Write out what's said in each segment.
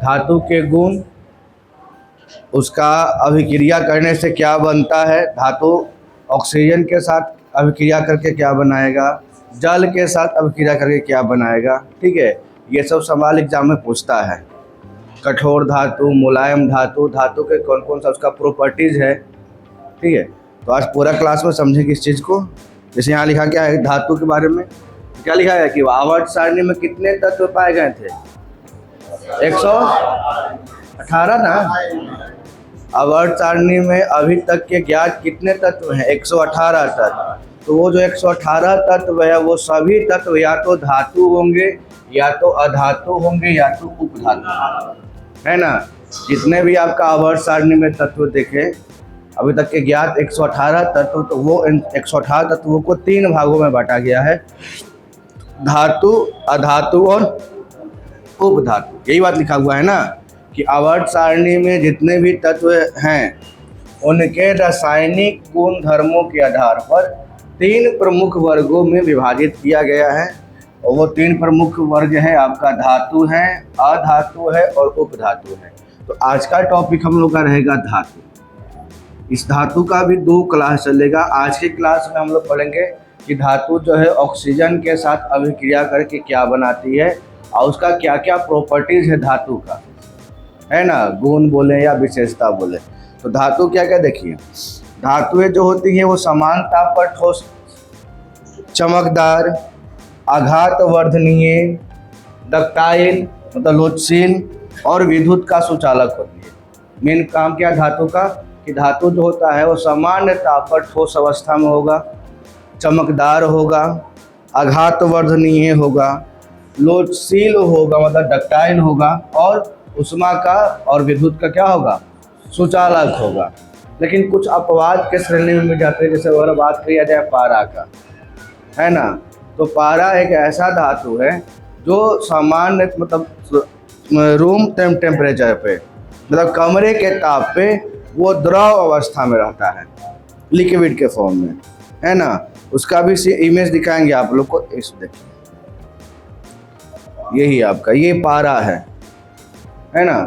धातु के गुण, उसका अभिक्रिया करने से क्या बनता है, धातु ऑक्सीजन के साथ अभिक्रिया करके क्या बनाएगा, जल के साथ अभिक्रिया करके क्या बनाएगा। ठीक है, ये सब सवाल एग्जाम में पूछता है। कठोर धातु, मुलायम धातु, धातु के कौन कौन सा उसका प्रॉपर्टीज़ है। ठीक है, तो आज पूरा क्लास में समझेंगे इस चीज़ को। जैसे यहाँ लिखा क्या है धातु के बारे में, क्या लिखा है कि आवर्त सारणी में कितने तत्व पाए गए थे, 118 ना। आवर्त सारणी में अभी तक के ज्ञात कितने तत्व हैं, 118 तत्व। तो वो जो 118 तत्व है वो सभी तत्व या तो धातु होंगे, या तो अधातु होंगे, या तो उपधातु, है ना। जितने भी आपका आवर्त सारणी में तत्व देखे अभी तक के ज्ञात 118 तत्व, तो वो 118 तत्वों को 3 भागों में बांटा गया है, धातु, अधातु और उपधातु। यही बात लिखा हुआ है ना कि आवर्त सारणी में जितने भी तत्व हैं उनके रासायनिक गुण धर्मों के आधार पर 3 प्रमुख वर्गों में विभाजित किया गया है। और वो 3 प्रमुख वर्ग है आपका धातु है, अधातु है और उपधातु है। तो आज का टॉपिक हम लोग का रहेगा धातु। इस धातु का भी 2 क्लास चलेगा। आज की क्लास में हम लोग पढ़ेंगे कि धातु जो है ऑक्सीजन के साथ अभिक्रिया करके क्या बनाती है और उसका क्या क्या प्रॉपर्टीज़ है धातु का, है ना, गुण बोले या विशेषता बोले। तो धातु क्या क्या देखिए, धातुएं जो होती हैं वो समान ताप पर ठोस, चमकदार, आघात वर्धनीय, डक्टाइल मतलब लोचशील और विद्युत का सुचालक होती है। मेन काम क्या धातु का कि धातु जो होता है वो सामान्य ताप पर ठोस अवस्था में होगा, चमकदार होगा, आघात वर्धनीय होगा, लोचशील होगा मतलब डक्टाइल होगा, और उष्मा का और विद्युत का क्या होगा, सुचालक होगा। लेकिन कुछ अपवाद के श्रेणी में जाते हैं, जैसे अगर बात किया जाए पारा का, है ना। तो पारा एक ऐसा धातु है जो सामान्य मतलब रूम टेम्परेचर पे मतलब कमरे के ताप पे वो द्रव अवस्था में रहता है, लिक्विड के फॉर्म में, है ना। उसका भी इमेज दिखाएंगे आप लोग को। इस देखिए यही आपका ये पारा है ना।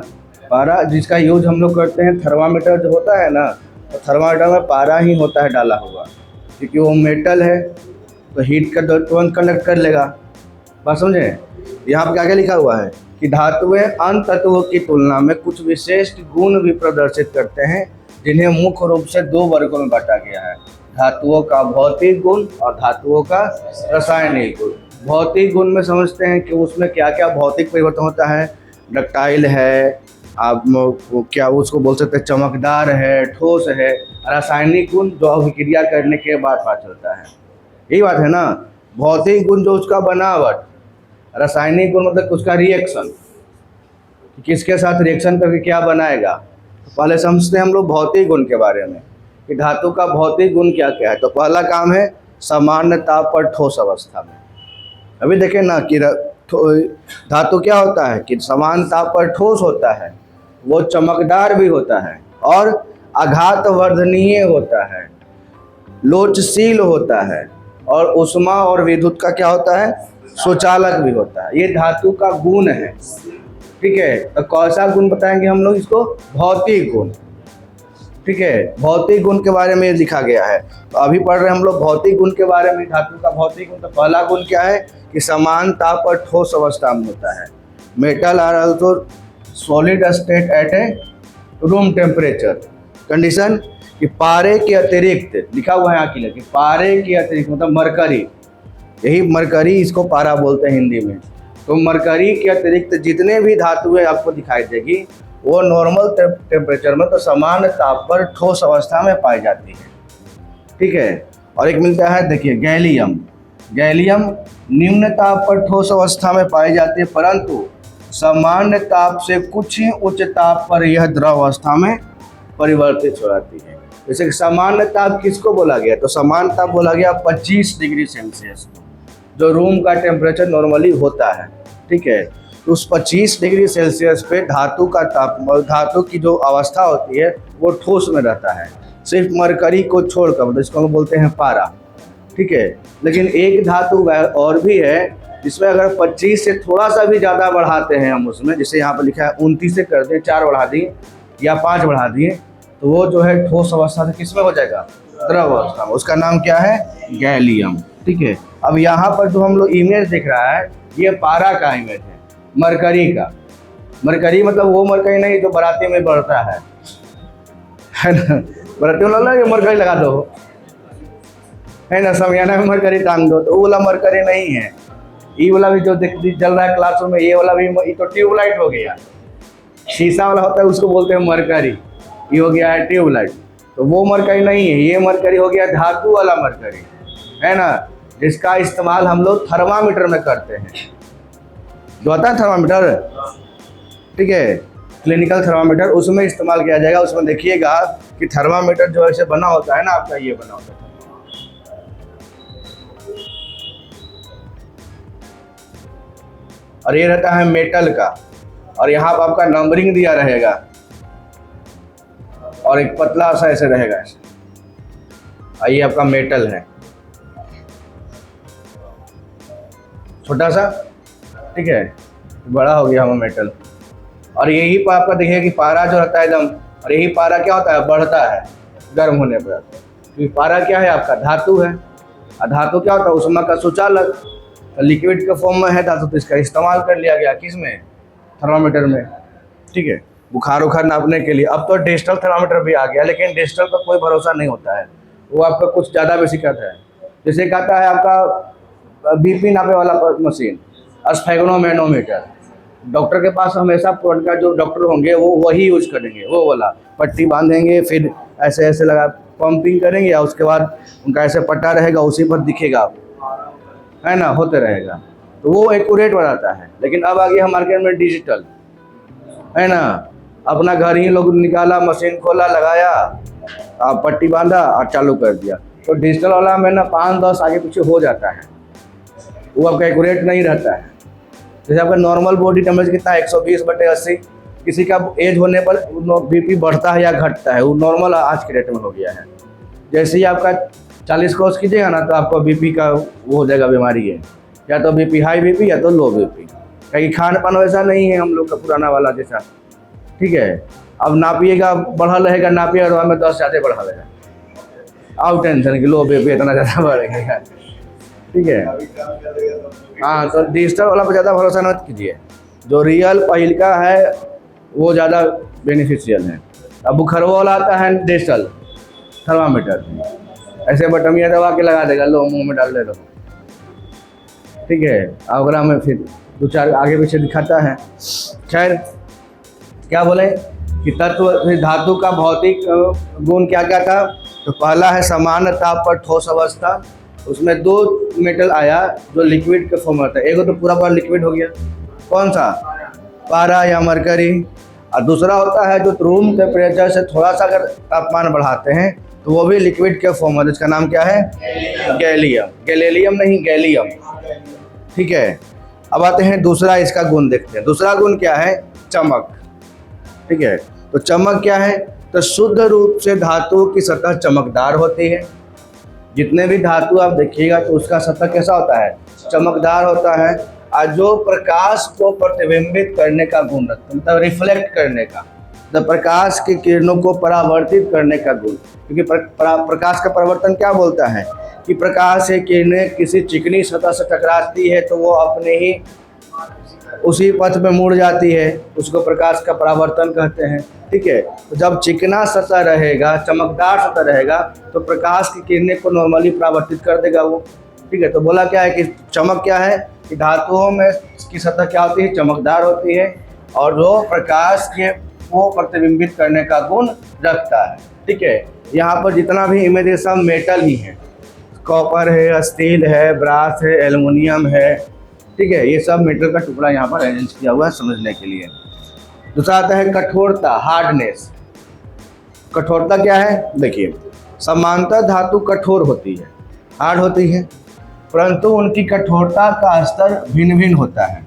पारा जिसका यूज हम लोग करते हैं, थर्मामीटर जो होता है ना, तो थर्मामीटर में पारा ही होता है डाला हुआ, क्योंकि वो मेटल है तो हीट का तुरंत कंडक्ट कर लेगा। बात समझे। यहाँ पर क्या क्या लिखा हुआ है कि धातुएं अन्य तत्वों की तुलना में कुछ विशिष्ट गुण भी प्रदर्शित करते हैं, जिन्हें मुख्य रूप से 2 वर्गों में बांटा गया है, धातुओं का भौतिक गुण और धातुओं का रासायनिक गुण। भौतिक गुण में समझते हैं कि उसमें क्या क्या भौतिक परिवर्तन होता है, डक्टाइल है, आप क्या उसको बोल सकते हैं चमकदार है, ठोस है। रासायनिक गुण जो अभिक्रिया करने के बाद पता चलता है, यही बात है ना। भौतिक गुण जो उसका बनावट, रासायनिक गुण मतलब उसका रिएक्शन, किसके साथ रिएक्शन करके क्या बनाएगा। तो पहले समझते हैं हम लोग भौतिक गुण के बारे में कि धातु का भौतिक गुण क्या क्या है। तो पहला काम है सामान्य ताप पर ठोस अवस्था में। अभी देखें ना कि धातु क्या होता है कि समान ताप पर ठोस होता है, वो चमकदार भी होता है और आघात वर्धनीय होता है, लोचशील होता है, और उष्मा और विद्युत का क्या होता है, सुचालक भी होता है। ये धातु का गुण है। ठीक है, तो कौन सा गुण बताएंगे हम लोग इसको, भौतिक गुण। ठीक है, भौतिक गुण के बारे में लिखा गया है। तो अभी पढ़ रहे हैं हम लोग भौतिक गुण के बारे में, धातु का भौतिक गुण। तो पहला गुण क्या है कि समान ताप पर ठोस अवस्था में होता है। Metal are also solid state at a room temperature condition. कि पारे के अतिरिक्त लिखा हुआ है यहाँ की, पारे के अतिरिक्त मतलब मरकरी, यही मरकरी इसको पारा बोलते हैं हिंदी में। तो मरकरी के अतिरिक्त जितने भी धातुएं आपको दिखाई देगी वो नॉर्मल टेम्परेचर में तो समान ताप पर ठोस अवस्था में पाई जाती है। ठीक है, और एक मिलता है देखिए गैलियम। गैलियम निम्न ताप पर ठोस अवस्था में पाई जाती है, परंतु सामान्य ताप से कुछ ही उच्च ताप पर यह द्रव अवस्था में परिवर्तित हो जाती है। जैसे कि सामान्य ताप किसको बोला गया, तो सामान्य ताप बोला गया 25 डिग्री सेल्सियस, जो रूम का टेम्परेचर नॉर्मली होता है। ठीक है, तो उस 25 डिग्री सेल्सियस पे धातु का ताप, धातु की जो अवस्था होती है वो ठोस में रहता है, सिर्फ मरकरी को छोड़कर, मतलब इसको हम बोलते हैं पारा। ठीक है, लेकिन एक धातु और भी है जिसमें अगर 25 से थोड़ा सा भी ज़्यादा बढ़ाते हैं हम उसमें, जैसे यहाँ पर लिखा है 29 से कर दें, 4 बढ़ा दिए या 5 बढ़ा दिए, तो वो जो है ठोस अवस्था से किस में हो जाएगा, द्रव अवस्था में। उसका नाम क्या है, गैलियम। ठीक है, अब यहाँ पर जो हम लोग इमेज दिख रहा है ये पारा का इमेज है, मरकरी का। मरकरी मतलब वो मरकरी नहीं जो बराती में बढ़ता है ना, बराती में लगा ये मरकरी लगा दो, है ना, समियाना में मरकरी टांग दो, तो वो वाला मरकरी नहीं है। ये वाला भी जो जल रहा है क्लासरूम में, ये वाला भी, ये तो ट्यूबलाइट हो गया। शीशा वाला होता है उसको बोलते हैं मरकरी, ये हो गया है ट्यूबलाइट। तो वो मरकरी नहीं है, ये मरकरी हो गया धातु वाला मरकरी, है ना, जिसका इस्तेमाल हम लोग थर्मामीटर में करते हैं। जो आता है थर्मामीटर, ठीक है, क्लिनिकल थर्मामीटर, उसमें इस्तेमाल किया जाएगा। उसमें देखिएगा कि थर्मामीटर जो ऐसे बना होता है ना आपका, ये बना होता है, और ये रहता है मेटल का, और यहाँ पर आपका नंबरिंग दिया रहेगा, और एक पतला सा ऐसे रहेगा ऐसे। ये आपका मेटल है, छोटा सा, ठीक है, बड़ा हो गया हमारा मेटल। और यही पर आपका देखिए कि पारा जो रहता है एकदम, और यही पारा क्या होता है, बढ़ता है गर्म होने पर। क्योंकि पारा क्या है आपका, धातु है, और धातु क्या होता है, उष्मा का सुचालक। लिक्विड के फॉर्म में है धातु, तो इसका इस्तेमाल कर लिया गया किसमें, थर्मामीटर में। ठीक है, बुखार उखार नापने के लिए। अब तो डिजिटल थर्मामीटर भी आ गया, लेकिन डिजिटल पर कोई भरोसा नहीं होता है, वो आपका कुछ ज़्यादा बेसिक कहता है। जैसे कहता है आपका बीपी नापे वाला मशीन, स्फेगनोमैनोमीटर। डॉक्टर के पास हमेशा पुरनका जो डॉक्टर होंगे वो वही यूज करेंगे, वो वाला पट्टी बांधेंगे, फिर ऐसे ऐसे लगा पंपिंग करेंगे, या उसके बाद उनका ऐसे पट्टा रहेगा, उसी पर दिखेगा, है ना, होते रहेगा, तो वो एक्यूरेट बनाता है। लेकिन अब आ गया मार्केट में डिजिटल, है ना, अपना घर ही लोग निकाला, मशीन खोला, लगाया, पट्टी बांधा और चालू कर दिया। तो डिजिटल वाला में ना 5-10 आगे पीछे हो जाता है, वो आपका एक्यूरेट नहीं रहता है। जैसे आपका नॉर्मल बॉडी टेम्परेचर कितना है, 120/80। किसी का एज होने पर बीपी बढ़ता है या घटता है, वो नॉर्मल आज के डेट में हो गया है। जैसे ही आपका 40 क्रॉस कीजिएगा ना, तो आपको बीपी का वो हो जाएगा, बीमारी है, या तो बीपी हाई बीपी या तो लो बीपी। क्योंकि खान पान वैसा नहीं है हम लोग का पुराना वाला जैसा, ठीक है। अब नापिएगा, बढ़ा रहेगा, नापिएगा और हमें 10 ज़्यादा बढ़ा रहेगा, आउट टेंशन कि लो बीपी इतना ज़्यादा बढ़ेगा, ठीक है। हाँ, तो डिजिटल वाला पर ज़्यादा भरोसा मत कीजिए, जो रियल पहिल का है वो ज़्यादा बेनिफिशियल है। अब बुखारवा वाला आता है डिजिटल थर्मामीटर, ऐसे बटमिया दबा के लगा देगा, लो मुंह में डाल दे लो, ठीक है। आगरा में फिर 2-4 आगे पीछे दिखाता है। खैर, क्या बोले कि तत्व धातु का भौतिक गुण क्या क्या था, तो पहला है समान ताप पर ठोस अवस्था। उसमें 2 मेटल आया जो लिक्विड के फॉर्म में था। एक तो पूरा लिक्विड हो गया, कौन सा, पारा या मरकरी, और दूसरा होता है जो रूम टेम्परेचर से थोड़ा सा अगर तापमान बढ़ाते हैं तो वो भी लिक्विड के फॉर्म में, जिसका नाम क्या है, गैलियम। गैलेलियम नहीं, गैलियम, ठीक है। अब आते हैं दूसरा इसका गुण देखते हैं। दूसरा गुण क्या है, चमक, ठीक है। तो चमक क्या है, तो शुद्ध रूप से धातु की सतह चमकदार होती है। जितने भी धातु आप देखिएगा तो उसका सतह कैसा होता है, चमकदार होता है, और जो प्रकाश को प्रतिबिंबित करने का गुण रखता है, मतलब रिफ्लेक्ट करने का, मतलब प्रकाश की किरणों को परावर्तित करने का गुण। क्योंकि प्रकाश का परिवर्तन क्या बोलता है कि प्रकाश से किरणें किसी चिकनी सतह से टकराती है तो वो अपने ही उसी पथ में मुड़ जाती है, उसको प्रकाश का परावर्तन कहते हैं, ठीक है। तो जब चिकना सतह रहेगा, चमकदार सतह रहेगा, तो प्रकाश की किरणें को नॉर्मली परावर्तित कर देगा वो, ठीक है। तो बोला क्या है कि चमक क्या है कि धातुओं में की सतह क्या होती है, चमकदार होती है, और जो प्रकाश के को प्रतिबिंबित करने का गुण रखता है, ठीक है। यहाँ पर जितना भी इमेज है सब मेटल ही है, कॉपर है, स्टील है, ब्रास है, एल्युमिनियम है, ठीक है। ये सब मेटल का टुकड़ा यहाँ पर अरेंज किया हुआ है समझने के लिए। दूसरा आता है कठोरता, हार्डनेस। कठोरता क्या है, देखिए, समांतर धातु कठोर होती है, हार्ड होती है, परंतु उनकी कठोरता का स्तर भिन्न भिन्न होता है।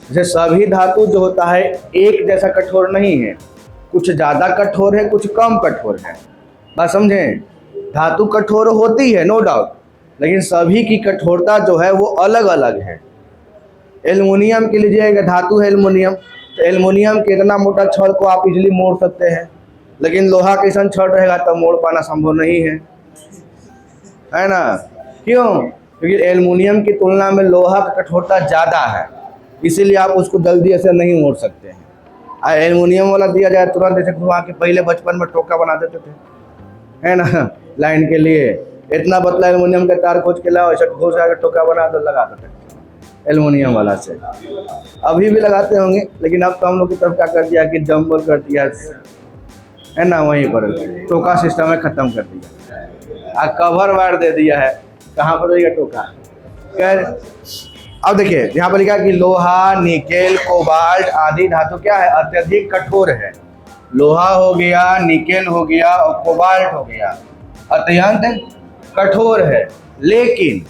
जैसे सभी धातु जो होता है एक जैसा कठोर नहीं है, कुछ ज़्यादा कठोर है, कुछ कम कठोर है, बात समझें। धातु कठोर होती है नो डाउट, लेकिन सभी की कठोरता जो है वो अलग अलग है। एल्युमिनियम के लीजिएगा, धातु है एल्युमिनियम, तो एल्युमिनियम के इतना मोटा छड़ को आप इजीली मोड़ सकते हैं, लेकिन लोहा के ऐसा छड़ रहेगा तो मोड़ पाना संभव नहीं है ना। क्यों? क्योंकि एल्युमिनियम की तुलना में लोहा का कठोरता ज़्यादा है, इसीलिए आप उसको जल्दी ऐसे नहीं मोड़ सकते हैं। एल्युमिनियम वाला दिया जाए तुरंत, जैसे वहाँ के पहले बचपन में टोका बना देते थे, है ना, लाइन के लिए इतना पतला एल्युमिनियम का तार खोज के लाओ, ऐसा घोष आकर टोका बना दो, लगा देते एल्युमिनियम वाला से। अभी भी लगाते होंगे, लेकिन अब तो हम लोग की तरफ क्या कर दिया कि जम्बल कर दिया, है ना, वहीं पर टोका सिस्टम में ख़त्म कर दिया, कवर वायर दे दिया है, कहाँ पर रहेगा टोका। खैर, अब देखिए यहाँ पर लिखा कि लोहा, निकेल, कोबाल्ट आदि धातु क्या है, अत्यधिक कठोर है। लोहा हो गया, निकेल हो गया और कोबाल्ट हो गया, अत्यंत कठोर है। लेकिन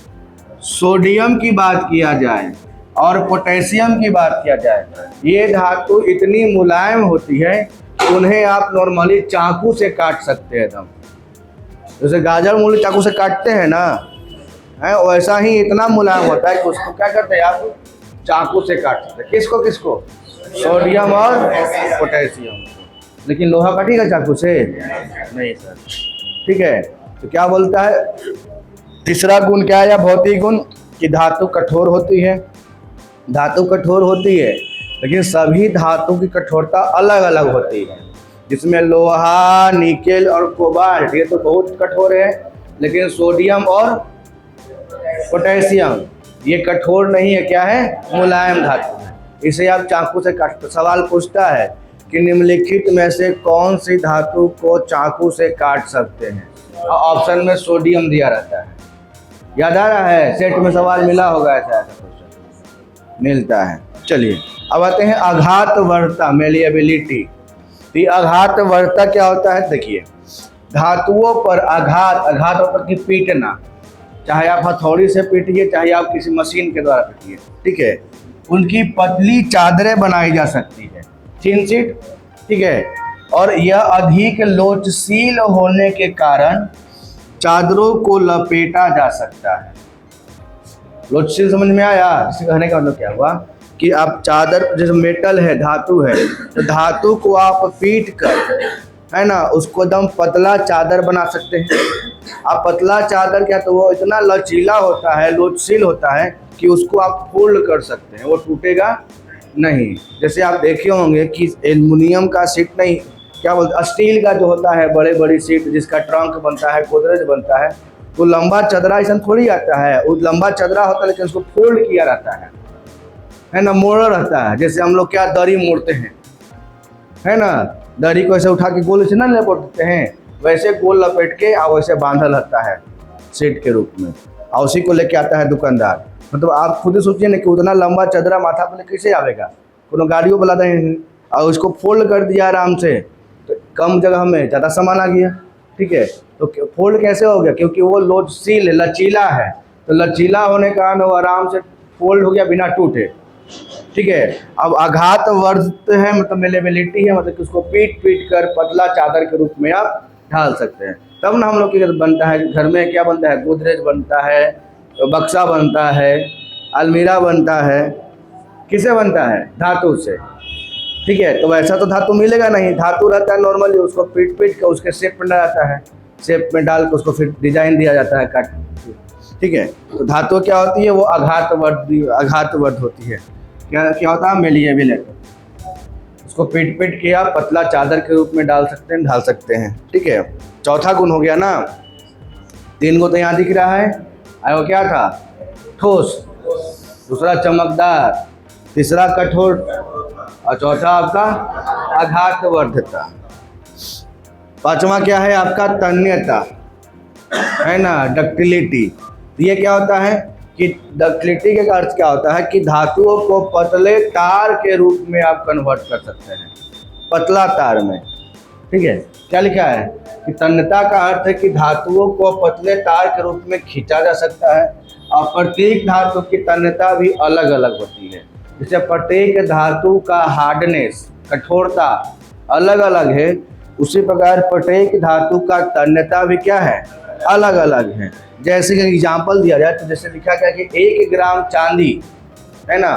सोडियम की बात किया जाए और पोटेशियम की बात किया जाए, ये धातु इतनी मुलायम होती है कि उन्हें आप नॉर्मली चाकू से काट सकते हैं एकदम, जैसे गाजर मूली चाकू से काटते हैं ना, है वैसा ही इतना मुलायम होता है कि उसको क्या करते हैं आप, चाकू से काट सकते हैं। किसको किसको? सोडियम और पोटेशियम। लेकिन लोहा काटेगा चाकू से? नहीं सर। ठीक है, तो क्या बोलता है तीसरा गुण क्या है, या भौतिक गुण, कि धातु कठोर होती है। धातु कठोर होती है, लेकिन सभी धातु की कठोरता अलग अलग होती है, जिसमें लोहा, निकेल और कोबाल्ट ये तो बहुत कठोर है, लेकिन सोडियम और पोटेशियम ये कठोर नहीं है, क्या है, मुलायम धातु है, इसे आप चाकू से काट। सवाल पूछता है कि निम्नलिखित में से कौन सी धातु को चाकू से काट सकते हैं, और ऑप्शन में सोडियम दिया रहता है। याद आ रहा है, सेट में सवाल मिला होगा, ऐसा क्वेश्चन मिलता है। चलिए अब आते हैं आघातवर्ता, मेलिएबिलिटी। तो आघातवर्ता क्या होता है, देखिए धातुओं पर आघात होता है कि पीटना, चाहे आप हथौड़ी से पीटिए, चाहे आप किसी मशीन के द्वारा पीटिए, ठीक है, उनकी पतली चादरें बनाई जा सकती है, थिन शीट, ठीक है, और यह अधिक लोचशील होने के कारण चादरों को लपेटा जा सकता है। लोचशील समझ में आया? इसे कहने का मतलब क्या हुआ कि आप चादर, जैसे मेटल है, धातु है, तो धातु को आप पीट कर, है ना, उसको एकदम पतला चादर बना सकते हैं। आप पतला चादर क्या, तो वो इतना लचीला होता है, लोचशील होता है कि उसको आप फोल्ड कर सकते हैं, वो टूटेगा नहीं। जैसे आप देखे होंगे कि एल्युमिनियम का सीट नहीं, क्या बोलते, स्टील का जो होता है, बड़े बड़ी सीट जिसका ट्रंक बनता है, गोदरेज बनता है, तो लंबा चदरा ऐसा थोड़ी आता है, वो लंबा चदरा होता है, लेकिन उसको फोल्ड किया रहता है ना, मोड़ा रहता है। जैसे हम लोग क्या दरी मोड़ते हैं, है ना, दरी को ऐसे उठा के गोल से ना लपेट देते हैं, वैसे गोल लपेट के और वैसे बांधा रहता है सीट के रूप में, और उसी को लेके आता है दुकानदार। मतलब आप खुद ही सोचिए ना कि उतना लंबा चदरा माथा पर कैसे आवेगा, कोनो गाड़ियों बुला दें और उसको फोल्ड कर दिया आराम से, तो कम जगह में ज़्यादा सामान आ गया, ठीक है। तो फोल्ड कैसे हो गया, क्योंकि वो लोचशील है, लचीला है, तो लचीला होने के कारण वो आराम से फोल्ड हो गया बिना टूटे, ठीक है। अब आघातवर्त है, मतलब मेलेबिलिटी है, मतलब कि उसको पीट कर पतला चादर के रूप में आप ढाल सकते हैं। तब ना हम लोग के बनता है, घर में क्या बनता है, गोदरेज बनता है, बक्सा बनता है, अलमीरा बनता है, किससे बनता है, धातु से, ठीक है। तो वैसा तो धातु मिलेगा नहीं, धातु रहता है नॉर्मली, उसको पीट के उसके शेप में डाला जाता है, शेप में डाल के उसको फिर डिजाइन दिया जाता है काट, ठीक है। तो धातु क्या होती है, वो आघातवर्त होती है। क्या होता है, मेलिएबिलिटी, उसको पीट के आप पतला चादर के रूप में ढाल सकते हैं, ठीक है। चौथा गुण हो गया ना, 3 को तो यहाँ दिख रहा है, वो क्या था, ठोस, दूसरा चमकदार, तीसरा कठोर, और चौथा आपका आघातवर्धता। पांचवा क्या है आपका, तन्यता, है ना, डक्टिलिटी। ये क्या होता है कि डक्टिलिटी का अर्थ क्या होता है कि धातुओं को पतले तार के रूप में आप कन्वर्ट कर सकते हैं, पतला तार में, ठीक है। क्या लिखा है कि तन्यता का अर्थ है कि धातुओं को पतले तार के रूप में खींचा जा सकता है, और प्रत्येक धातु की तन्यता भी अलग अलग होती है। जैसे प्रत्येक धातु का हार्डनेस, कठोरता अलग अलग है, उसी प्रकार प्रत्येक धातु का तन्यता भी क्या है, अलग अलग है। जैसे कि एग्जाम्पल दिया जाए तो जैसे लिखा गया कि 1 ग्राम चांदी, है ना,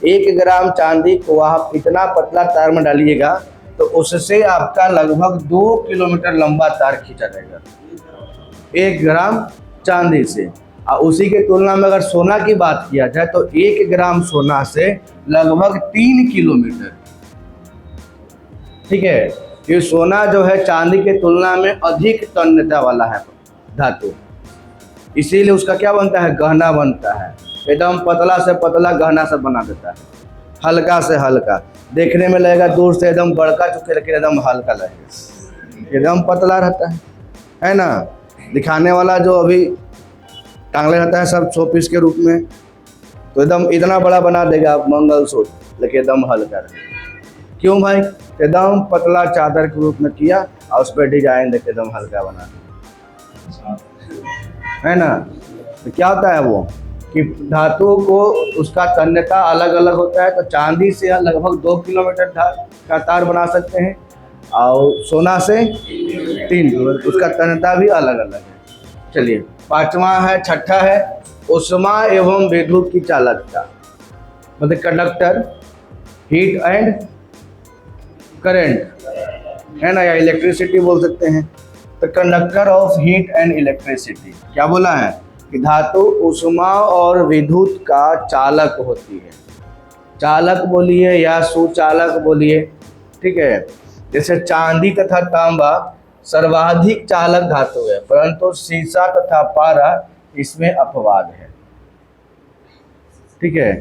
1 ग्राम चांदी को आप इतना पतला तार में डालिएगा तो उससे आपका लगभग 2 किलोमीटर लंबा तार खींचा जाएगा 1 ग्राम चांदी से। और उसी के तुलना में अगर सोना की बात किया जाए तो 1 ग्राम सोना से लगभग 3 किलोमीटर। ठीक है, ये सोना जो है चांदी के तुलना में अधिक तन्यता वाला है धातु, इसीलिए उसका क्या बनता है, गहना बनता है। एकदम पतला से पतला गहना सब बना देता है, हल्का से हल्का। देखने में लगेगा दूर से एकदम बड़का चुके, लेकिन एकदम हल्का लगेगा, एकदम पतला रहता है ना। दिखाने वाला जो अभी टांगले रहता है सब शोपीस के रूप में, तो एकदम इतना बड़ा बना देगा मंगलसूत्र, लेकिन एकदम हल्का रहेगा। क्यों भाई, एकदम पतला चादर के रूप में किया और उस पर डिजाइन देके एकदम हल्का बना दिया, है ना। तो क्या होता है वो कि धातु को उसका तन्यता अलग अलग होता है। तो चांदी से लगभग 2 किलोमीटर का तार बना सकते हैं और सोना से 3 किलोमीटर, उसका तन्यता भी अलग अलग है। चलिए छठा है ऊष्मा एवं विद्युत की चालकता, मतलब कंडक्टर, हीट एंड करंट, है ना, या इलेक्ट्रिसिटी बोल सकते हैं। तो conductor of heat and electricity क्या बोला है कि धातु ऊष्मा और विद्युत का चालक होती है। चालक बोलिए या सुचालक बोलिए, ठीक है। जैसे चांदी तथा तांबा सर्वाधिक चालक धातु है, परंतु सीसा तथा पारा इसमें अपवाद है। ठीक है,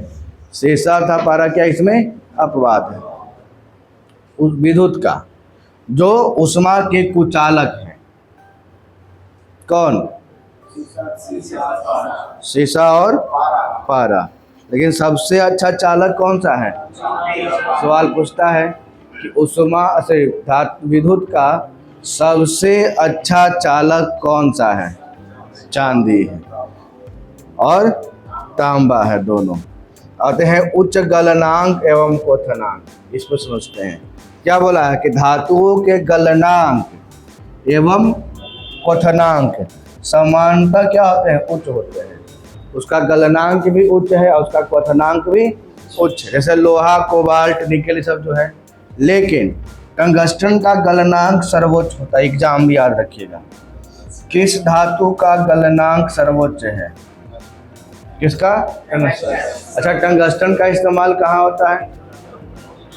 सीसा तथा पारा क्या इसमें अपवाद है। विद्युत का जो ऊष्मा के कुचालक है, कौन, सीसा और पारा। लेकिन सबसे अच्छा चालक कौन सा है, सवाल पूछता है कि ऊष्मा से विद्युत का सबसे अच्छा चालक कौन सा है, चांदी है और तांबा है, दोनों। आते हैं उच्च गलनांक एवं क्वथनांक, इसको समझते हैं। क्या बोला है कि धातुओं के गलनांक एवं क्वथनांक समानता क्या होते हैं, उच्च होते हैं। उसका गलनांक भी उच्च है और उसका क्वथनांक भी उच्च है, जैसे लोहा, कोबाल्ट, निकेल सब जो है। लेकिन टंगस्टन का गलनांक सर्वोच्च होता है। एग्जाम भी याद रखिएगा, किस धातु का गलनांक सर्वोच्च है, किसका, टंगस्टन। अच्छा, टंगस्टन का इस्तेमाल कहाँ होता है,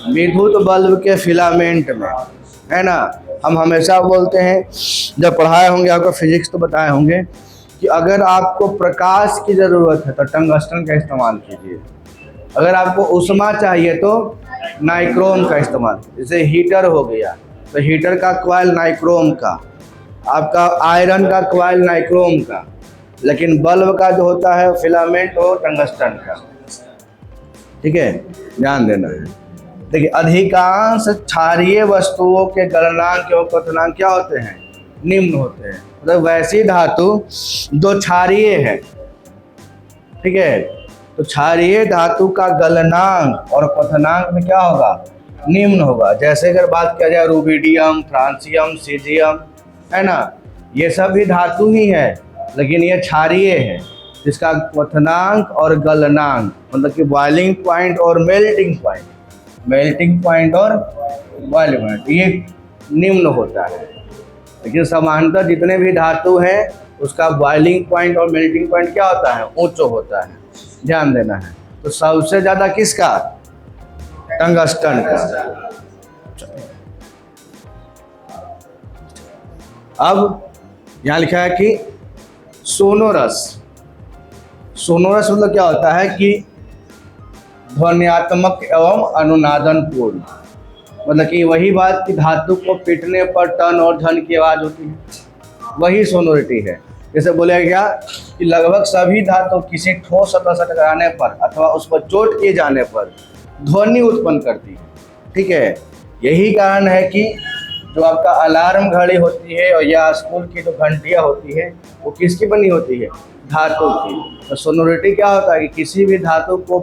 विद्युत बल्ब के फिलामेंट में, है ना। हम हमेशा बोलते हैं, जब पढ़ाए होंगे आपको फिजिक्स तो बताए होंगे कि अगर आपको प्रकाश की ज़रूरत है तो टंगस्टन का इस्तेमाल कीजिए। अगर आपको ऊष्मा चाहिए तो नाइक्रोम का इस्तेमाल, जैसे हीटर हो गया तो हीटर का कॉइल नाइक्रोम का, आपका आयरन का कॉइल नाइक्रोम का, लेकिन बल्ब का जो होता है फिलामेंट वो टंगस्टन का। ठीक है, ध्यान देना है। देखिए, अधिकांश क्षारीय वस्तुओं के गलनांक एवं क्वथनांक क्या होते हैं, निम्न होते हैं। मतलब वैसी धातु जो क्षारीय है, ठीक है, तो क्षारीय धातु का गलनांक और क्वथनांक में क्या होगा, निम्न होगा। जैसे अगर बात किया जाए रूबिडियम, फ्रांसियम, सीजियम, है ना, ये सब भी धातु ही है, लेकिन ये क्षारीय है, जिसका क्वथनांक और गलनांक मतलब कि बॉइलिंग पॉइंट और मेल्टिंग पॉइंट, और बॉइलिंग पॉइंट ये निम्न होता है। लेकिन समानांतर जितने भी धातु हैं उसका बॉइलिंग पॉइंट और मेल्टिंग पॉइंट क्या होता है, उच्च होता है। ध्यान देना है। तो सबसे ज़्यादा किसका, टंगस्टन का। अब यहाँ लिखा है कि सोनोरस। सोनोरस मतलब क्या होता है कि ध्वन्यात्मक एवं अनुनादनपूर्ण, मतलब कि वही बात कि धातु को पीटने पर टन और झन की आवाज़ होती है, वही सोनोरिटी है। जैसे बोला गया कि लगभग सभी धातु किसी ठोस सतह से टकराने पर अथवा उस पर चोट किए जाने पर ध्वनि उत्पन्न करती है। ठीक है, यही कारण है कि जो आपका अलार्म घड़ी होती है और या स्कूल की जो घंटियाँ होती है वो किसकी बनी होती है, धातु की। तो सोनोरिटी क्या होता है कि किसी भी धातु को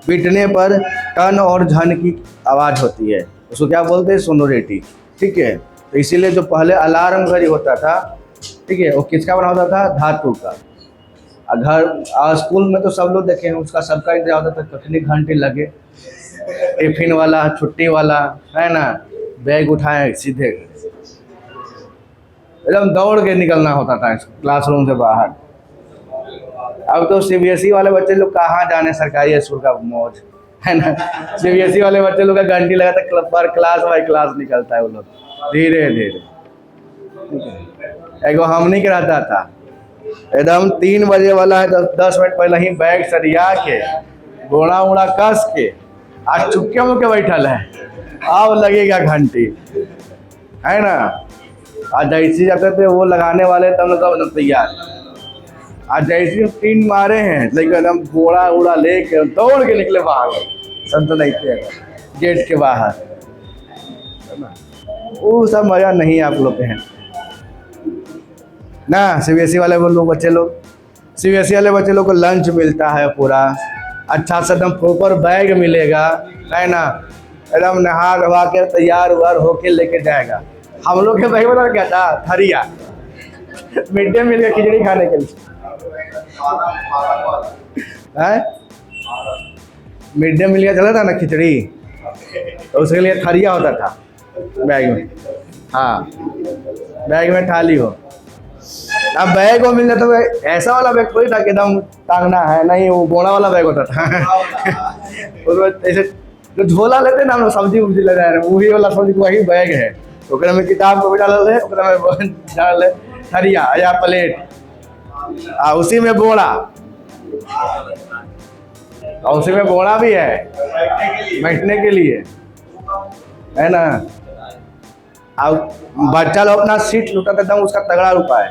पीटने पर टन और झन की आवाज़ होती है, उसको क्या बोलते हैं, सोनोरिटी। ठीक है, तो इसीलिए जो पहले अलार्म घड़ी होता था, ठीक है, वो किसका बना होता था, धातु का। घर स्कूल में तो सब लोग देखे हैं, उसका सबका इंतजार होता था कितनी घंटे लगे। टिफिन वाला, छुट्टी वाला, है ना, बैग उठाए सीधे एकदम दौड़ के निकलना होता था क्लासरूम से बाहर। अब तो सीबीएसई वाले बच्चे लोग कहाँ जाने सरकारी स्कूल का मौज, है ना। सीबीएसई वाले बच्चे लोग का घंटी लगा था, पर क्लास बाई क्लास निकलता है वो लोग धीरे धीरे। एगो हमनी के रहता था एकदम 3 बजे वाला है, 10 मिनट पहले ही बैग सरिया के घोड़ा उड़ा कस के आज चुपके मुके बैठल है, अब लगेगा घंटी, है ना। आज जैसी जाते थे वो लगाने वाले तब लोग तैयार। आज जैसी 3 मारे हैं लेकिन एकदम घोड़ा उड़ा लेके दौड़ के निकले बाहर, संत नहीं थे गेट के बाहर, वो सब मजा नहीं आप लोग के हैं ना। सीबीएसई वाले लोग बच्चे लोग, सीबीएसई वाले बच्चे लोग को लंच मिलता है पूरा अच्छा से, एकदम प्रॉपर बैग मिलेगा, है ना, एकदम नहा धवा के तैयार उयार होके लेके जाएगा। हम लोग के बैग में क्या था, थरिया, मिड डे मील का खिचड़ी खाने के लिए है, मिड डे मील का चला था ना खिचड़ी, तो उसके लिए थरिया होता था बैग में। हाँ, बैग में थाली हो। अब बैग को मिल जाता तो ऐसा वाला बैग थोड़ी था कि एकदम टांगना है, नहीं, वो बोड़ा वाला बैग होता था। उसमें ऐसे जो झोला लेते ना हम लोग सब्जी उब्जी ले जा रहे हैं, वही वाला सब्जी वही बैग है, ओकरा में किताब को भी डाल दे, ओकरा में डाल दे थरिया या प्लेट, उसी में बोड़ा, और उसी में बोड़ा भी है बैठने के लिए, है ना। अब बच्चा लोग अपना सीट लूटा था एकदम, उसका तगड़ा रुपा है,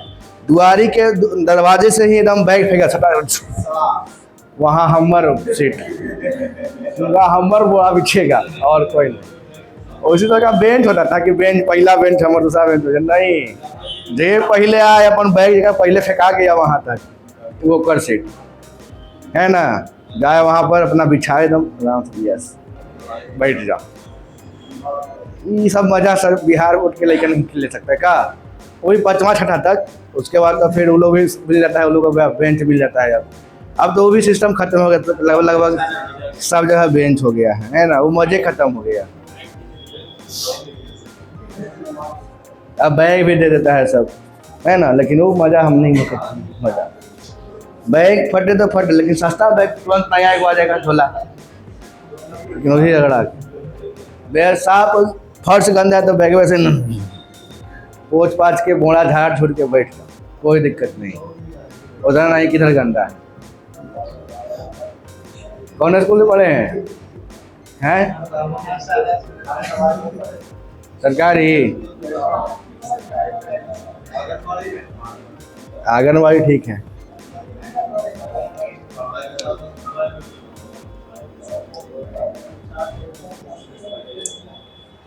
दुआरी के दरवाजे से ही एकदम बैग फेंका छटा, वहाँ हमर सीट, हमर बोड़ा बिछेगा और कोई नहीं। उसी तरह का बेंच होता था कि बेंच पहला बेंच हमर, दूसरा बेंच हो नहीं, जे पहले आए अपन बैग जगह पहले फेंका गया वहाँ तक, वो कर सीट, है ना, जाए वहाँ पर अपना बिछाए एकदम आराम से, यस बैठ जाओ। ये सब मजा सर बिहार उठ के लेकर नहीं ले सकता है का, वही 5वां 6ठा तक, उसके बाद तो फिर वो लोग भी मिल जाता है, वो लोग का बेंच मिल जाता है। अब तो वो भी सिस्टम खत्म हो गया, तो लगभग सब जगह बेंच हो गया है ना, वो मजे खत्म हो गया। अब बैग भी दे देता है सब, है ना, लेकिन वो मजा हम नहीं होता। मजा बैग फटे तो फटे, लेकिन सस्ता बैग तुरंत नया एक आ जाएगा झोला, लेकिन वही झगड़ा बैग साफ फर्श गंदा है तो बैग वैसे पोछ पाछ के बोड़ा झाड़ छोड़ के बैठ जाओ, कोई दिक्कत नहीं, उधर नहीं किधर गंदा है। कौन स्कूल में पढ़े हैं? सरकारी आंगनबाड़ी ठीक है।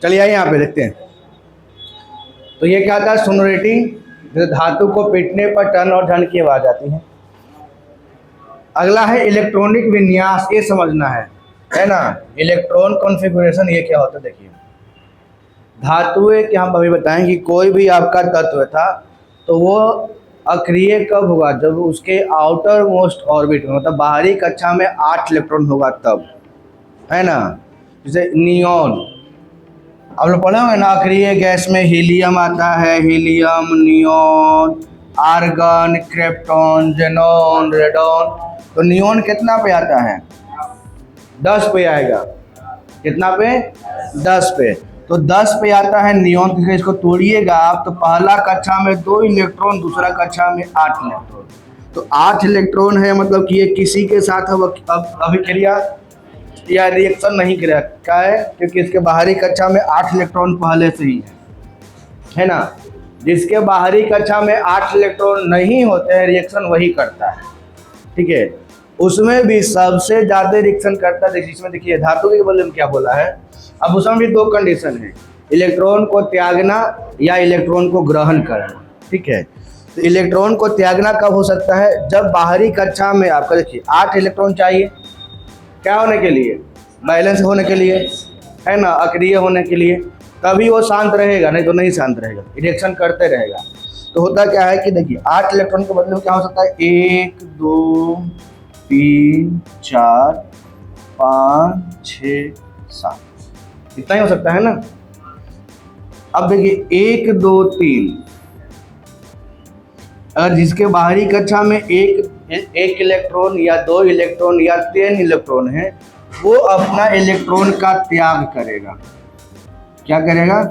चलिए आइए यहाँ पे देखते हैं। तो ये क्या था, सोनोरिटी, धातु को पीटने पर टन और झन की आवाज आती है। अगला है इलेक्ट्रॉनिक विन्यास, ये समझना है ना, इलेक्ट्रॉन कॉन्फ़िगरेशन ये क्या होता है। देखिए धातुएं कि हम अभी बताएं कि कोई भी आपका तत्व था तो वो अक्रिय कब होगा, जब उसके आउटर मोस्ट ऑर्बिट में, मतलब बाहरी कक्षा में 8 इलेक्ट्रॉन होगा तब, है ना। जैसे नियॉन आप लोग पढ़े होंगे ना, अक्रिय गैस में हीलियम आता है, helium, neon, argon, krypton, xenon, radon. तो नियॉन कितना पे आता है? 10 पे आएगा। कितना पे? 10 पे। तो 10 पे आता है नियॉन। इसको तोड़िएगा आप तो पहला कक्षा में 2 इलेक्ट्रॉन, दूसरा कक्षा में 8 इलेक्ट्रॉन। तो 8 इलेक्ट्रॉन है, मतलब कि ये किसी के साथ अब अभिक्रिया या रिएक्शन नहीं करेगा। क्या है? क्योंकि इसके बाहरी कक्षा में 8 इलेक्ट्रॉन पहले से ही है ना। जिसके बाहरी कक्षा में 8 इलेक्ट्रॉन नहीं होते हैं, रिएक्शन वही करता है, ठीक है। उसमें भी सबसे ज़्यादा रिएक्शन करता है, इसमें देखिए धातु के बदले में क्या बोला है। अब उसमें भी 2 कंडीशन है, इलेक्ट्रॉन को त्यागना या इलेक्ट्रॉन को ग्रहण करना, ठीक है। तो इलेक्ट्रॉन को त्यागना कब हो सकता है? जब बाहरी कक्षा में आपका देखिए 8 इलेक्ट्रॉन चाहिए, क्या होने के लिए? बैलेंस होने के लिए, है ना, अक्रिय होने के लिए, तभी वो शांत रहेगा, नहीं तो नहीं शांत रहेगा, रिएक्शन करते रहेगा। तो होता क्या है कि देखिए 8 इलेक्ट्रॉन के बदले में क्या हो सकता है, 1 2 3 4 5 6 7, इतना ही हो सकता है ना। अब देखिए 1 2 3, अगर जिसके बाहरी कक्षा में एक इलेक्ट्रॉन या 2 इलेक्ट्रॉन या 10 इलेक्ट्रॉन है, वो अपना इलेक्ट्रॉन का त्याग करेगा। क्या करेगा?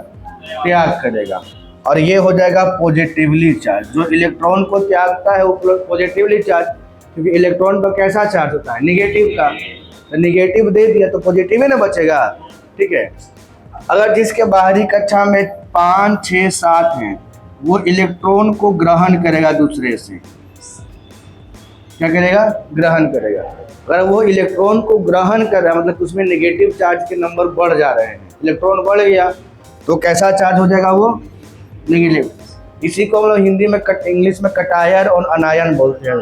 त्याग करेगा। और ये हो जाएगा पॉजिटिवली चार्ज। जो इलेक्ट्रॉन को त्यागता है वो पॉजिटिवली चार्ज, क्योंकि इलेक्ट्रॉन पर कैसा चार्ज होता है? निगेटिव का। तो निगेटिव दे दिया तो पॉजिटिव ही ना बचेगा। ठीक है। अगर जिसके बाहरी कक्षा में 5 6 7 हैं, वो इलेक्ट्रॉन को ग्रहण करेगा दूसरे से। क्या करेगा? ग्रहण करेगा। अगर वो इलेक्ट्रॉन को ग्रहण कर रहा है, मतलब उसमें नेगेटिव चार्ज के नंबर बढ़ जा रहे हैं, इलेक्ट्रॉन बढ़ गया तो कैसा चार्ज हो जाएगा? वो नेगेटिव। इसी को हम लोग हिंदी में इंग्लिश में कटायन और अनायन बोलते हैं,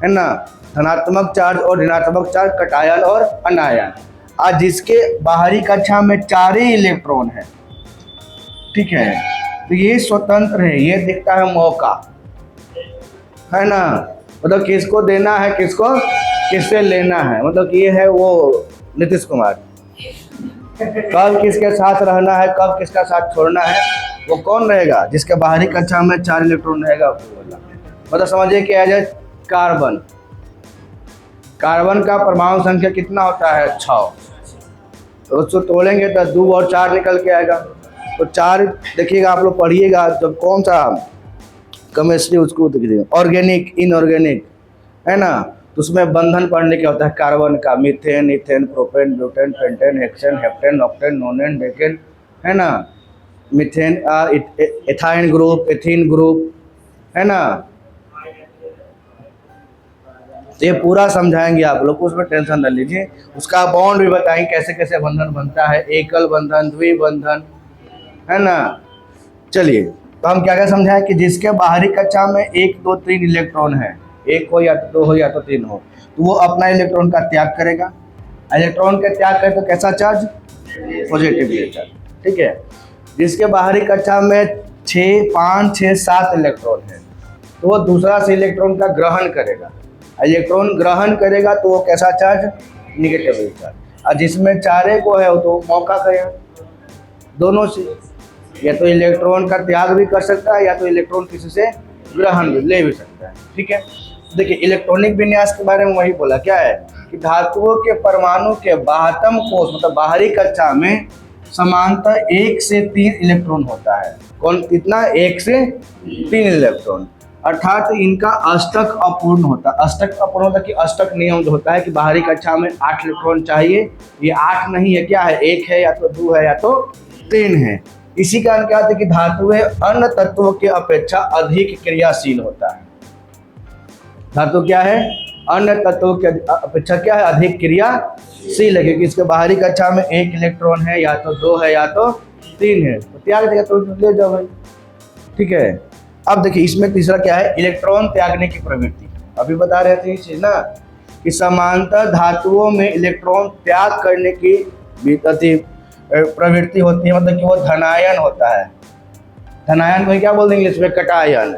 है ना। धनात्मक चार्ज और ऋणात्मक चार्ज, कटायन और अनायन। आज जिसके बाहरी कक्षा में 4 ही इलेक्ट्रॉन है, ठीक है, तो ये स्वतंत्र है, ये दिखता है मौका, है ना। मतलब किसको देना है, किसको किससे लेना है, मतलब ये है वो नीतीश कुमार। कब किसके साथ रहना है, कब किसका साथ छोड़ना है, वो कौन रहेगा? जिसके बाहरी कक्षा में 4 इलेक्ट्रॉन रहेगा। मतलब समझिए कि एज कार्बन, कार्बन का परमाणु संख्या कितना होता है? 6। तो उसको तोड़ेंगे तो 2 और 4 निकल के आएगा। तो 4 देखिएगा, आप लोग पढ़िएगा जब कौन सा केमिस्ट्री, उसको देखिए ऑर्गेनिक इनऑर्गेनिक, है ना। तो उसमें बंधन पढ़ने क्या होता है कार्बन का, methane ethane propane butane pentane hexane heptane octane नोनेन decane, है ना। Methane ethyne group, ethene group, है ना। ये पूरा समझाएंगे आप लोग को, उसमें टेंशन न लीजिए। उसका बॉन्ड भी बताएंगे कैसे कैसे बंधन बनता है, एकल बंधन, द्विबंधन, है ना। चलिए, तो हम क्या क्या समझाएं कि जिसके बाहरी कक्षा में 1 2 3 इलेक्ट्रॉन है, 1 हो या तो 2 हो या तो 3 हो, तो वो अपना इलेक्ट्रॉन का त्याग करेगा। इलेक्ट्रॉन का त्याग करे तो कैसा चार्ज? Positive charge. ठीक है। जिसके बाहरी कक्षा में 5 6 7 इलेक्ट्रॉन है, तो वो दूसरा से इलेक्ट्रॉन का ग्रहण करेगा। इलेक्ट्रॉन ग्रहण करेगा तो वो कैसा चार्ज? Negative charge. और जिसमें 4 को है वो तो मौका करेगा। दोनों से, या तो इलेक्ट्रॉन का त्याग भी कर सकता है, या तो इलेक्ट्रॉन किसी से ग्रहण भी ले भी सकता है। ठीक है। देखिए इलेक्ट्रॉनिक विन्यास के बारे में वही बोला, क्या है कि धातुओं के परमाणु के बाह्यतम कोश, मतलब बाहरी कक्षा में समांतर 1 से 3 इलेक्ट्रॉन होता है। कौन कितना? 1 से 3 इलेक्ट्रॉन। अर्थात इनका अष्टक अपूर्ण होता है। अष्टक अपूर्ण होता है कि अष्टक नियम जो होता है कि बाहरी कक्षा में 8 इलेक्ट्रॉन चाहिए, ये 8 नहीं है, क्या है? 1 है या तो 2 है या तो 3 है। इसी कारण क्या होता है कि धातुएं अन्य तत्वों के अपेक्षा अधिक क्रियाशील होता है। धातु क्या है? अन्य तत्वों के अपेक्षा क्या है? अधिक क्रियाशील है, क्योंकि इसके बाहरी कक्षा में 1 इलेक्ट्रॉन है, या तो 2 है या तो 3 है, तो त्याग देगा तो ले जाओ भाई। ठीक है। अब देखिए इसमें तीसरा क्या है? इलेक्ट्रॉन त्यागने की प्रवृत्ति। अभी बता रहे थे ये चीज ना कि समांतर धातुओं में इलेक्ट्रॉन त्याग करने की प्रवृत्ति होती है, मतलब कि वो धनायन होता है। धनायन को क्या बोल देंगे इसमें? कटायन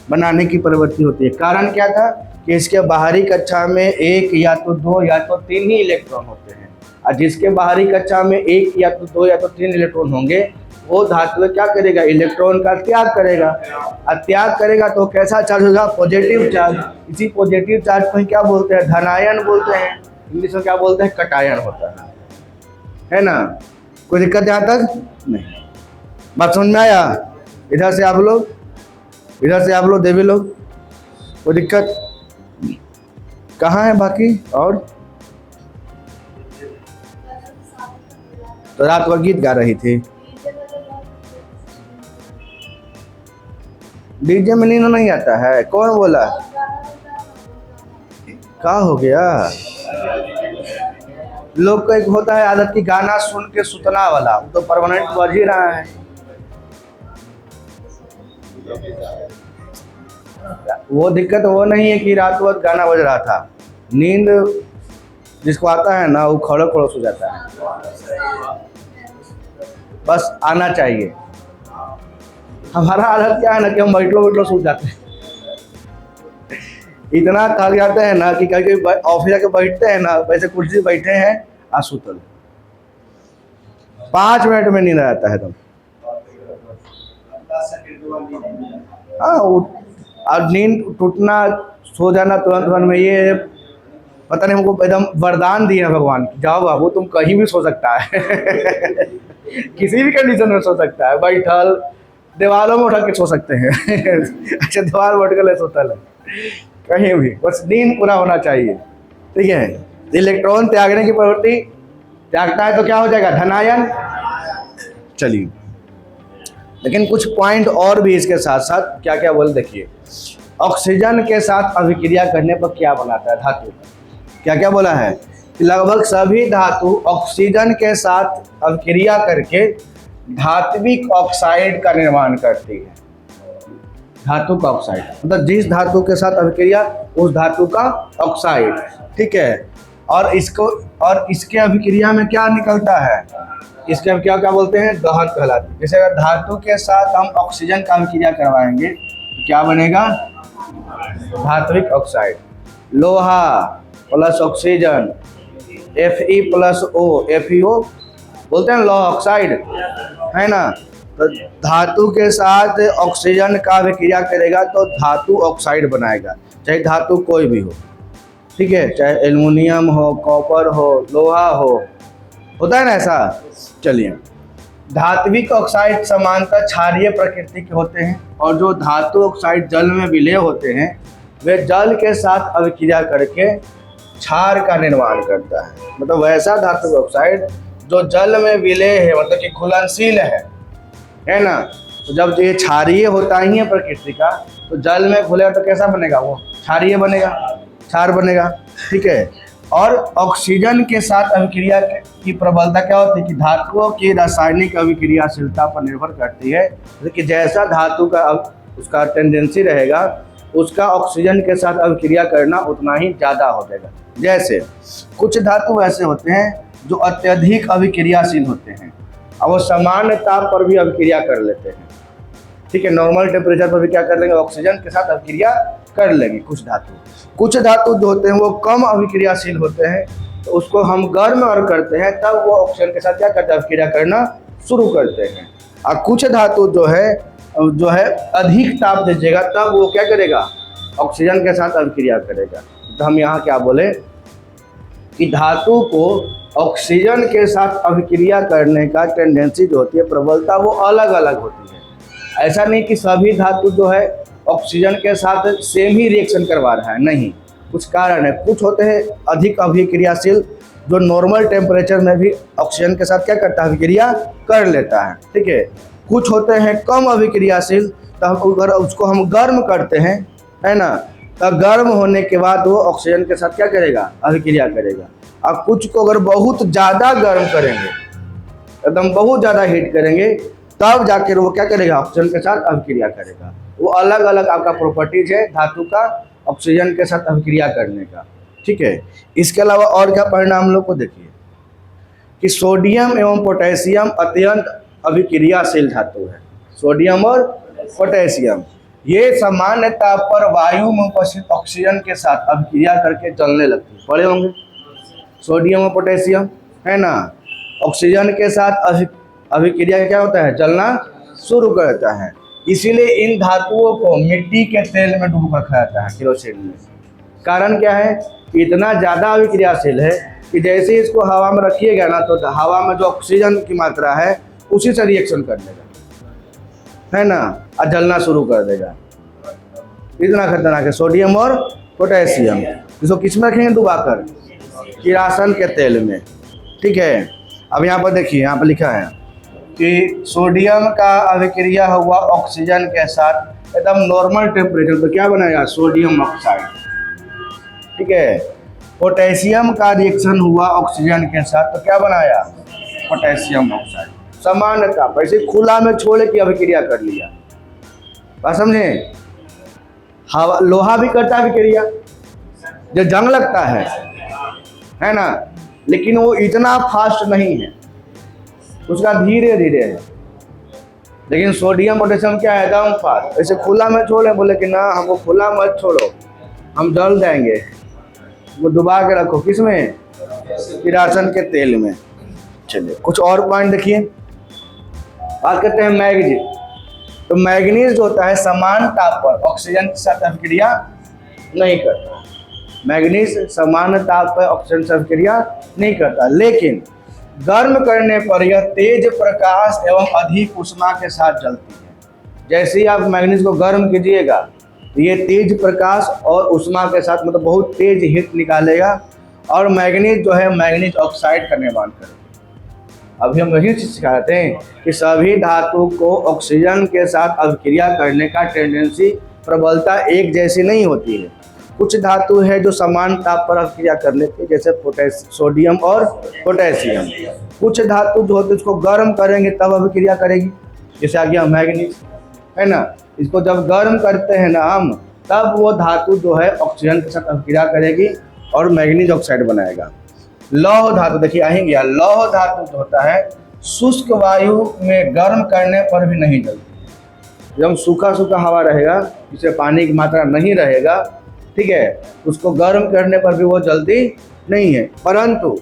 बनाने की प्रवृत्ति होती है। कारण क्या था कि इसके बाहरी कक्षा में 1 या तो 2 या तो 3 ही इलेक्ट्रॉन होते हैं, और जिसके बाहरी कक्षा में 1 या तो 2 या तो 3 इलेक्ट्रॉन होंगे, वो धातु क्या करेगा? इलेक्ट्रॉन का त्याग करेगा। और त्याग करेगा तो कैसा चार्ज होगा? Positive charge. इसी पॉजिटिव चार्ज को क्या बोलते हैं? धनायन बोलते हैं। इंग्लिश में क्या बोलते हैं? कटायन होता है ना। कोई दिक्कत यहाँ तक नहीं? बात समझ में आया? इधर से आप लोग, इधर से आप लोग, देवी लोग, कोई दिक्कत? कहाँ है बाकी? और तो रात को गीत गा रही थी, डीजे में नींद नहीं आता है? कौन बोला? क्या हो गया? लोग को एक होता है आदत की गाना सुन के सुतना वाला, तो परमानेंट बज ही रहा है। वो दिक्कत वो नहीं है कि रात वक्त गाना बज रहा था। नींद जिसको आता है ना वो खड़े खड़ोस हो जाता है, बस आना चाहिए। हमारा हालत क्या है ना कि हम बैठलो सूख जाते हैं, इतना थक जाते हैं ना कि कहीं ऑफिस जाके बैठते हैं ना, वैसे कुर्सी बैठे हैं आ सुतल, 5 मिनट में नींद आता है। हाँ, और नींद टूटना, सो जाना तुरंत में, ये पता नहीं हमको एकदम वरदान दिया भगवान, जाओ बाबू तुम कहीं भी सो सकता है किसी भी कंडीशन में सो सकता है, बैठल, दीवारों में उठा के सो सकते हैं अच्छा दीवार में उठ के सोतल है, कहीं भी, बस नींद पूरा होना चाहिए। ठीक है, इलेक्ट्रॉन त्यागने की प्रवृत्ति त्यागता है तो क्या हो जाएगा, धनायन। चलिए, लेकिन कुछ पॉइंट और भी इसके साथ साथ क्या क्या बोल, देखिए ऑक्सीजन के साथ अभिक्रिया करने पर क्या बनाता है धातु, क्या क्या बोला है कि लगभग सभी धातु ऑक्सीजन के साथ अभिक्रिया करके धात्विक ऑक्साइड का निर्माण करती है। धातु का ऑक्साइड मतलब जिस धातु के साथ अभिक्रिया उस धातु का ऑक्साइड। ठीक है, और इसके अभिक्रिया में क्या निकलता है, इसके अभिक्रिया क्या बोलते हैं, दहन कहलाती है। जैसे अगर धातु के साथ हम ऑक्सीजन का अभिक्रिया करवाएंगे तो क्या बनेगा, धात्विक ऑक्साइड। लोहा प्लस ऑक्सीजन Fe+O, FeO बोलते हैं लोहा ऑक्साइड, है ना। तो धातु के साथ ऑक्सीजन का अभिक्रिया करेगा तो धातु ऑक्साइड बनाएगा, चाहे धातु कोई भी हो। ठीक है, चाहे एल्युमिनियम हो, कॉपर हो, लोहा हो, होता है ना ऐसा। चलिए, धात्विक ऑक्साइड सामान्यतः क्षारीय प्रकृति के होते हैं, और जो धातु ऑक्साइड जल में विलय होते हैं वे जल के साथ अभिक्रिया करके क्षार का निर्माण करता है। मतलब वैसा धातु ऑक्साइड जो जल में विलय है, मतलब कि घुलनशील है ना। तो जब ये क्षारीय होता ही है प्रकृति का, तो जल में घुलेगा तो कैसा बनेगा, वो क्षारीय बनेगा, क्षार बनेगा। ठीक है, और ऑक्सीजन के साथ अभिक्रिया की प्रबलता क्या होती है कि धातुओं की रासायनिक अभिक्रियाशीलता पर निर्भर करती है, कि जैसा धातु का उसका टेंडेंसी रहेगा उसका ऑक्सीजन के साथ अभिक्रिया करना उतना ही ज़्यादा हो जाएगा। जैसे कुछ धातु ऐसे होते हैं जो अत्यधिक अभिक्रियाशील होते हैं और वो सामान्य ताप पर भी अभिक्रिया कर लेते हैं। ठीक है, नॉर्मल टेम्परेचर पर भी क्या कर लेंगे, ऑक्सीजन के साथ अभिक्रिया कर लेंगे। कुछ धातु जो होते हैं वो कम अभिक्रियाशील होते हैं, तो उसको हम गर्म और करते हैं तब वो ऑक्सीजन के साथ क्या करते हैं, अभिक्रिया करना शुरू करते हैं। और कुछ धातु जो है अधिक ताप दीजिएगा तब वो क्या करेगा, ऑक्सीजन के साथ अभिक्रिया करेगा। तो हम यहाँ क्या बोले कि धातु को ऑक्सीजन के साथ अभिक्रिया करने का टेंडेंसी जो होती है, प्रबलता, वो अलग अलग होती है। ऐसा नहीं कि सभी धातु जो है ऑक्सीजन के साथ सेम ही रिएक्शन करवा रहा है, नहीं, कुछ कारण है। कुछ होते हैं अधिक अभिक्रियाशील जो नॉर्मल टेम्परेचर में भी ऑक्सीजन के साथ क्या करता है, अभिक्रिया कर लेता है। ठीक है, कुछ होते हैं कम अभिक्रियाशील, तो अगर उसको हम गर्म करते हैं, है ना, तो गर्म होने के बाद वो ऑक्सीजन के साथ क्या करेगा, अभिक्रिया करेगा। और कुछ को अगर बहुत ज़्यादा गर्म करेंगे, एकदम बहुत ज़्यादा हीट करेंगे, तब जाकर वो क्या करेगा, ऑक्सीजन के साथ अभिक्रिया करेगा। वो अलग अलग आपका प्रॉपर्टीज है धातु का ऑक्सीजन के साथ अभिक्रिया करने का। ठीक है, इसके अलावा और क्या परिणाम हम लोग को देखिए कि सोडियम एवं पोटेशियम अत्यंत अभिक्रियाशील धातु है। सोडियम और पोटेशियम ये सामान्य ताप पर वायु में उपस्थित ऑक्सीजन के साथ अभिक्रिया करके जलने लगती है। पढ़े होंगे, सोडियम और पोटेशियम, है ना, ऑक्सीजन के साथ अभिक्रिया क्या होता है, जलना शुरू कर देता है। इसीलिए इन धातुओं को मिट्टी के तेल में डूब रखा जाता है, केरोसिन में। कारण क्या है, इतना ज़्यादा अभिक्रियाशील है कि जैसे ही इसको हवा में रखिएगा ना, तो हवा में जो ऑक्सीजन की मात्रा है उसी से रिएक्शन कर देगा, है ना, और जलना शुरू कर देगा। इतना खतरनाक है सोडियम और पोटेशियम। इसको किस में रखेंगे, डुबाकर, किरासन के तेल में। ठीक है, अब यहाँ पर देखिए, यहाँ पर लिखा है कि सोडियम का अभिक्रिया हुआ ऑक्सीजन के साथ एकदम नॉर्मल टेम्परेचर तो क्या बनाएगा, सोडियम ऑक्साइड। ठीक है, पोटेशियम का रिएक्शन हुआ ऑक्सीजन के साथ तो क्या बनाया, पोटेशियम ऑक्साइड। सामान्यता वैसे खुला में छोड़े की अभिक्रिया कर लिया, बात समझे। हवा, लोहा भी करता है अभिक्रिया, जो जंग लगता है ना, लेकिन वो इतना फास्ट नहीं है, उसका धीरे धीरे है। लेकिन सोडियम पोटेशियम क्या है, दम फास्ट। ऐसे खुला में छोड़े, बोले कि ना हमको खुला मत छोड़ो, हम जल जाएंगे, वो डुबा के रखो किस में, किरासन के तेल में। चलिए कुछ और पॉइंट देखिए, बात करते हैं मैग्नीज। तो मैग्नीज जो होता है समान ताप पर ऑक्सीजन के साथ अभिक्रिया नहीं करता। मैग्नीज समान ताप पर ऑक्सीजन से अभिक्रिया नहीं करता, लेकिन गर्म करने पर यह तेज प्रकाश एवं अधिक ऊष्मा के साथ जलती है। जैसे ही आप मैग्नीज को गर्म कीजिएगा तो ये तेज प्रकाश और ऊष्मा के साथ मतलब बहुत तेज हीट निकालेगा और मैग्नीज जो है मैग्नीज ऑक्साइड का निर्माण करेगा। अभी हम वही चीज सिखाते हैं कि सभी धातु को ऑक्सीजन के साथ अभिक्रिया करने का टेंडेंसी प्रबलता एक जैसी नहीं होती है। कुछ धातु है जो समान ताप पर अभिक्रिया कर लेती है, जैसे सोडियम और पोटेशियम। कुछ धातु जो होती है उसको गर्म करेंगे तब अभिक्रिया करेगी, जैसे आ गया मैग्नीज, है ना। इसको जब गर्म करते हैं ना हम, तब वो धातु जो है ऑक्सीजन के साथ अभिक्रिया करेगी और मैग्नीज ऑक्साइड बनाएगा। लौह धातु देखिए आ ही गया। लौह धातु जो होता है शुष्क वायु में गर्म करने पर भी नहीं जलती। जब सूखा सूखा हवा रहेगा, जिससे पानी की मात्रा नहीं रहेगा, ठीक है, उसको गर्म करने पर भी वो जल्दी नहीं है। परंतु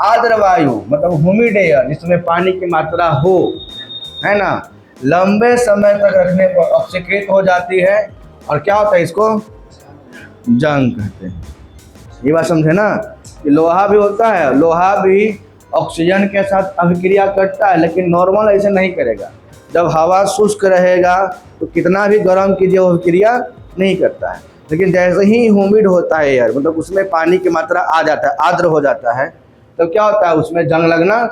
आर्द्र वायु मतलब ह्यूमिड एयर, जिसमें पानी की मात्रा हो, है ना, लंबे समय तक रखने पर ऑक्सीकृत हो जाती है और क्या होता है, इसको जंग कहते हैं। ये बात समझे ना कि लोहा भी होता है, लोहा भी ऑक्सीजन के साथ अभिक्रिया करता है, लेकिन नॉर्मल ऐसे नहीं करेगा। जब हवा शुष्क रहेगा तो कितना भी गर्म कीजिए वो अभिक्रिया नहीं करता है। लेकिन जैसे ही ह्यूमिड होता है एयर, मतलब उसमें पानी की मात्रा आ जाता है, आर्द्र हो जाता है, तो क्या होता है, उसमें जंग लगना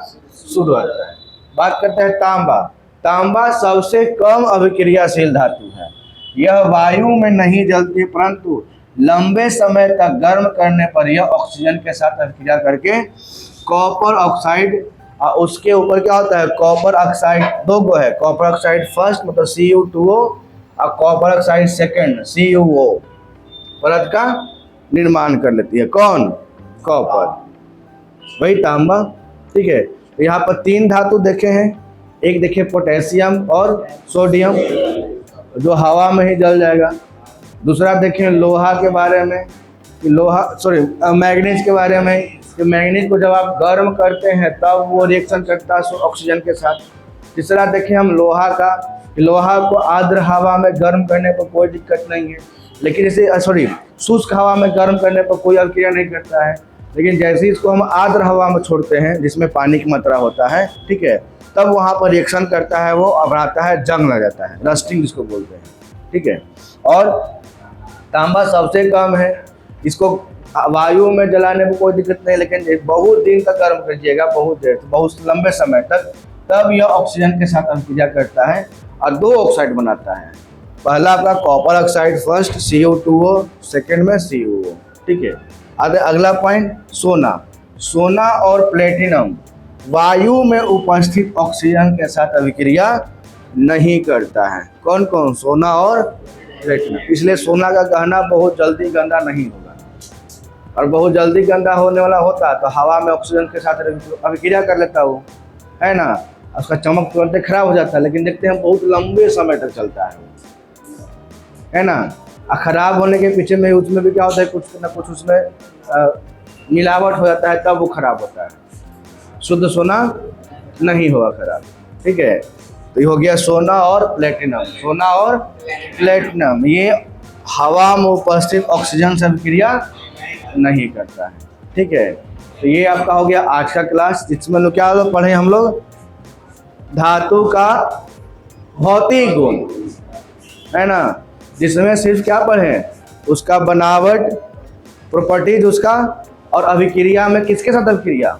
शुरू होता है। बात करते हैं तांबा। तांबा सबसे कम अभिक्रियाशील धातु है। यह वायु में नहीं जलती, परंतु लंबे समय तक गर्म करने पर यह ऑक्सीजन के साथ अभिक्रिया करके कॉपर ऑक्साइड, उसके ऊपर क्या होता है, कॉपर ऑक्साइड, दो गो है, कॉपर ऑक्साइड फर्स्ट मतलब Cu2O और कॉपर ऑक्साइड सेकेंड CuO, परत का निर्माण कर लेती है। कौन, कॉपर, वही तांबा। ठीक है, तो यहाँ पर तीन धातु देखे हैं, एक देखिए पोटेशियम और सोडियम जो हवा में ही जल जाएगा। दूसरा देखें लोहा के बारे में, मैग्नीज के बारे में कि मैग्नीज को जब आप गर्म करते हैं तब वो रिएक्शन करता है ऑक्सीजन के साथ। तीसरा देखें हम लोहा का, लोहा को आर्द्र हवा में गर्म करने पर कोई दिक्कत नहीं है, लेकिन जैसे शुष्क हवा में गर्म करने पर कोई अभिक्रिया नहीं करता है, लेकिन जैसे ही इसको हम आर्द्र हवा में छोड़ते हैं जिसमें पानी की मात्रा होता है, ठीक है, तब वहाँ पर रिएक्शन करता है, वो बनाता है, जंग लग जाता है, रस्टिंग जिसको बोलते हैं। ठीक है, और तांबा सबसे कम है, इसको वायु में जलाने में कोई दिक्कत नहीं, लेकिन बहुत दिन तक गर्म कीजिएगा, बहुत देर, बहुत लंबे समय तक, तब यह ऑक्सीजन के साथ अभिक्रिया करता है और दो ऑक्साइड बनाता है। पहला आपका copper oxide first Cu2O, second में CuO। ठीक है, अगला पॉइंट सोना। सोना और प्लेटिनम वायु में उपस्थित ऑक्सीजन के साथ अभिक्रिया नहीं करता है। कौन कौन, सोना और प्लेटिनम। इसलिए सोना का गहना बहुत जल्दी गंदा नहीं होगा, और बहुत जल्दी गंदा होने वाला होता तो हवा में ऑक्सीजन के साथ अभिक्रिया कर लेता वो, है ना, उसका चमक तुरंत खराब हो जाता है, लेकिन देखते हैं बहुत लंबे समय तक चलता है ना। खराब होने के पीछे में उसमें भी क्या होता है, कुछ ना कुछ उसमें मिलावट हो जाता है, तब वो खराब होता है। शुद्ध सोना नहीं होगा खराब। ठीक है, तो ये हो गया सोना और प्लेटिनम। सोना और प्लेटिनम ये हवा में उपस्थित ऑक्सीजन से अभिक्रिया नहीं करता है। ठीक है, तो ये आपका हो गया आज का क्लास, जिसमें लोग क्या पढ़े हम लोग, धातु का भौतिक गुण, है ना, जिसमें सिर्फ क्या पढ़े, उसका बनावट, प्रॉपर्टीज उसका, और अभिक्रिया में किसके साथ अभिक्रिया,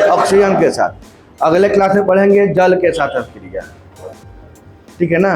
ऑक्सीजन के साथ। अगले क्लास में पढ़ेंगे जल के साथ अभिक्रिया। ठीक है ना।